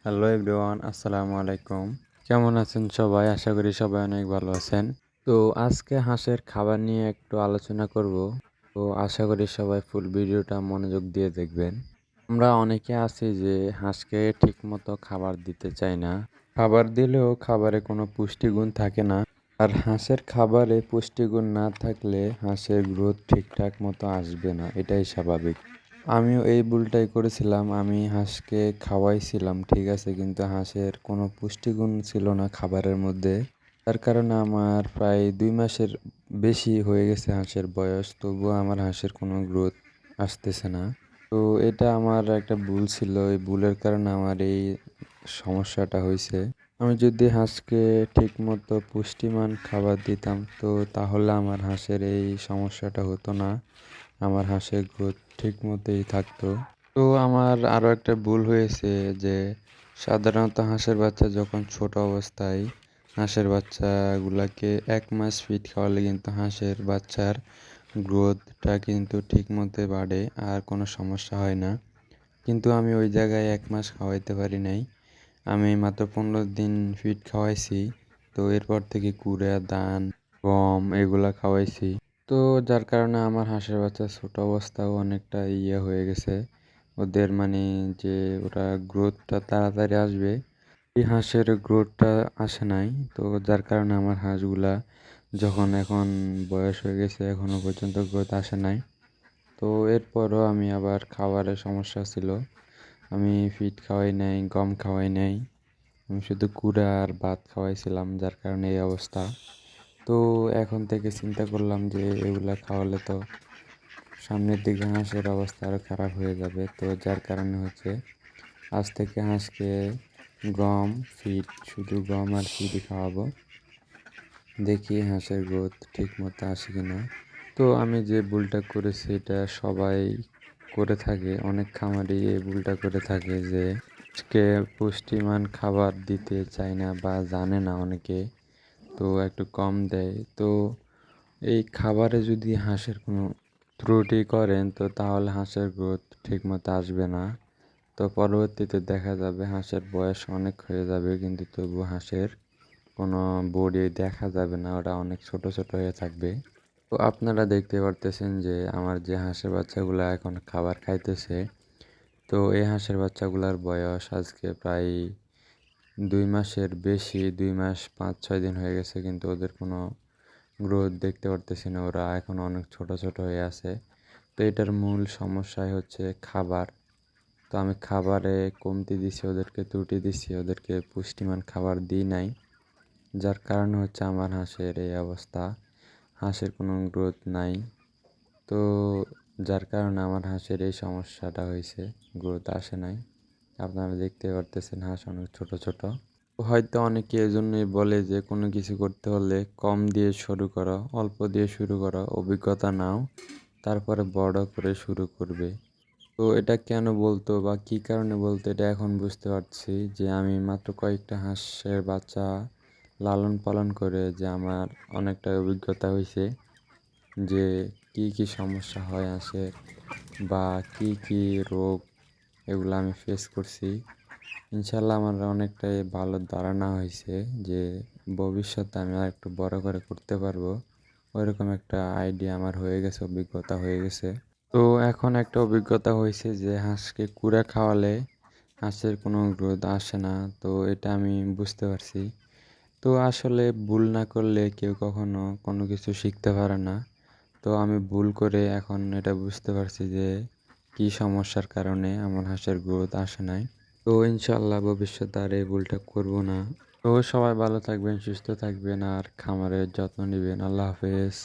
Hello everyone, আসসালামু আলাইকুম। কেমন আছেন সবাই? আশা করি সবাই অনেক ভালো আছেন। তো আজকে হাঁসের খাবার নিয়ে একটু আলোচনা করব। তো আশা করি সবাই ফুল ভিডিওটা মনোযোগ দিয়ে দেখবেন। আমরা অনেকে আছি যে হাঁসকে ঠিকমতো খাবার দিতে চাই না। খাবার দিলেও খাবারে কোনো পুষ্টিগুণ থাকে না। আর হাঁসের খাবারে পুষ্টিগুণ না থাকলে হাঁসের গ্রোথ ঠিকঠাক মতো আসবে না, এটাই স্বাভাবিক। আমিও এই ভুলটাই করেছিলাম। আমি হাঁসকে খাওয়াইছিলাম ঠিক আছে, কিন্তু হাঁসের কোনো পুষ্টিগুণ ছিল না খাবারের মধ্যে। তার কারণে আমার প্রায় ২ মাসের বেশি হয়ে গেছে হাঁসের বয়স, তবুও আমার হাঁসের কোনো গ্রোথ আসতেছে না। তো এটা আমার একটা ভুল ছিল। এই ভুলের কারণে আমার এই সমস্যাটা হইছে। আমি যদি হাঁসকে ঠিকমতো পুষ্টিমান খাবার দিতাম তো তাহলে আমার হাঁসের এই সমস্যাটা হতো না। আমার হাঁসের গ্রোথ ঠিক মতোই থাকতো। তো আমার আরও একটা ভুল হয়েছে যে সাধারণত হাঁসের বাচ্চা যখন ছোট অবস্থায় হাঁসের বাচ্চাগুলাকে ১ মাস ফিড খাওয়ালে কিন্তু হাঁসের বাচ্চার গ্রোথটা কিন্তু ঠিক মতো বাড়ে আর কোনো সমস্যা হয় না। কিন্তু আমি ওই জায়গায় ১ মাস খাওয়াইতে পারি নাই। আমি মাত্র ১৫ দিন ফিড খাওয়াইছি। তো এরপর থেকে কুড়া, দান, গম এগুলা খাওয়াইছি। তো যার কারণে আমার হাঁসের বাচ্চা ছোট অবস্থাও অনেকটা হয়ে গেছে। ওদের মানে যে ওরা গ্রোথটা তাড়াতাড়ি আসবে, এই হাঁসের গ্রোথটা আসে নাই। তো যার কারণে আমার হাঁসগুলা যখন এখন বয়স হয়ে গেছে এখনো পর্যন্ত গ্রোথ আসে নাই। তো এরপরও আমি আবার খাবারের সমস্যা ছিল। আমি ফিড খাওয়াই নাই, গম খাওয়াই নাই। আমি শুধু কুড়া আর ভাত খাওয়াইছিলাম, যার কারণে এই অবস্থা। তো এখন থেকে চিন্তা করলাম যে এগুলা খাওয়ালে তো সামনের দিকে হাঁসের অবস্থা আরও খারাপ হয়ে যাবে। তো যার কারণে হচ্ছে আজ থেকে হাঁসকে গম, ফিড, শুধু গম আর ফিডই খাওয়াবো। দেখি হাঁসের গ্রোথ ঠিক মতো আসে কিনা। তো আমি যে ভুলটা করেছি এটা সবাই করে থাকে, অনেক খামারি এই ভুলটা করে থাকে যে হাঁসকে পুষ্টিমান খাবার দিতে চায় না বা জানে না অনেকে, তো একটু কম দেয়। তো এই খাবারে যদি হাঁসের কোনো ত্রুটি করেন তো তাহলে হাঁসের গ্রোথ ঠিকমতো আসবে না। তো পরবর্তীতে দেখা যাবে হাঁসের বয়স অনেক হয়ে যাবে কিন্তু তবু হাঁসের কোনো বডি দেখা যাবে না, ওরা অনেক ছোট ছোট হয়ে থাকবে। তো আপনারা দেখতে পারতেছেন যে আমার যে হাঁসের বাচ্চাগুলো এখন খাবার খাইতেছে, তো এই হাঁসের বাচ্চাগুলোর বয়স আজকে প্রায় ২ মাসের বেশি, ২ মাস ৫-৬ দিন হয়ে গেছে, কিন্তু ওদের কোনো গ্রোথ দেখতে পারতেছি না, ওরা এখন অনেক ছোট ছোট হয়ে আছে। তো এটার মূল সমস্যাই হচ্ছে খাবার। তো আমি খাবারে কমতি দিছি, ওদেরকে ত্রুটি দিছি, ওদেরকে পুষ্টিমান খাবার দিই নাই, যার কারণে হচ্ছে আমার হাঁসের এই অবস্থা। হাঁসের কোনো গ্রোথ নাই। তো যার কারণে আমার হাঁসের এই সমস্যাটা হয়েছে, গ্রোথ আসে নাই। আপনারা দেখতে পারতেছেন হাঁস অনেক ছোট ছোট। হয়তো অনেকে এজন্যই বলে যে কোনো কিছু করতে হলে কম দিয়ে শুরু করো, অল্প দিয়ে শুরু করো, অভিজ্ঞতা নাও, তারপরে বড় করে শুরু করবে। তো এটা কেন বলতো বা কী কারণে বলতো এটা এখন বুঝতে পারছি যে আমি মাত্র কয়েকটা হাঁসের বাচ্চা লালন পালন করে যে আমার অনেকটা অভিজ্ঞতা হয়েছে যে কি কি সমস্যা হয় হাঁসের বা কি কি রোগ, এগুলো আমি ফেস করছি। ইনশাল্লাহ আমার অনেকটাই ভালো ধারণা হয়েছে যে ভবিষ্যতে আমি আর একটু বড় করে করতে পারবো, ওইরকম একটা আইডিয়া আমার হয়ে গেছে, অভিজ্ঞতা হয়ে গেছে। তো এখন একটা অভিজ্ঞতা হয়েছে যে হাঁসকে কুড়া খাওয়ালে হাঁসের কোনো গ্রোথ আসে না। তো এটা আমি বুঝতে পারছি। তো আসলে ভুল না করলে কেউ কখনো কোনো কিছু শিখতে পারে না। তো আমি ভুল করে এখন এটা বুঝতে পারছি যে কী সমস্যার কারণে আমার হাঁসের গ্রোথ আসে নাই। তো ইনশাল্লাহ ভবিষ্যতে আর এই ভুলটা করব না। তো সবাই ভালো থাকবেন, সুস্থ থাকবেন আর খামারের যত্ন নেবেন। আল্লাহ হাফেজ।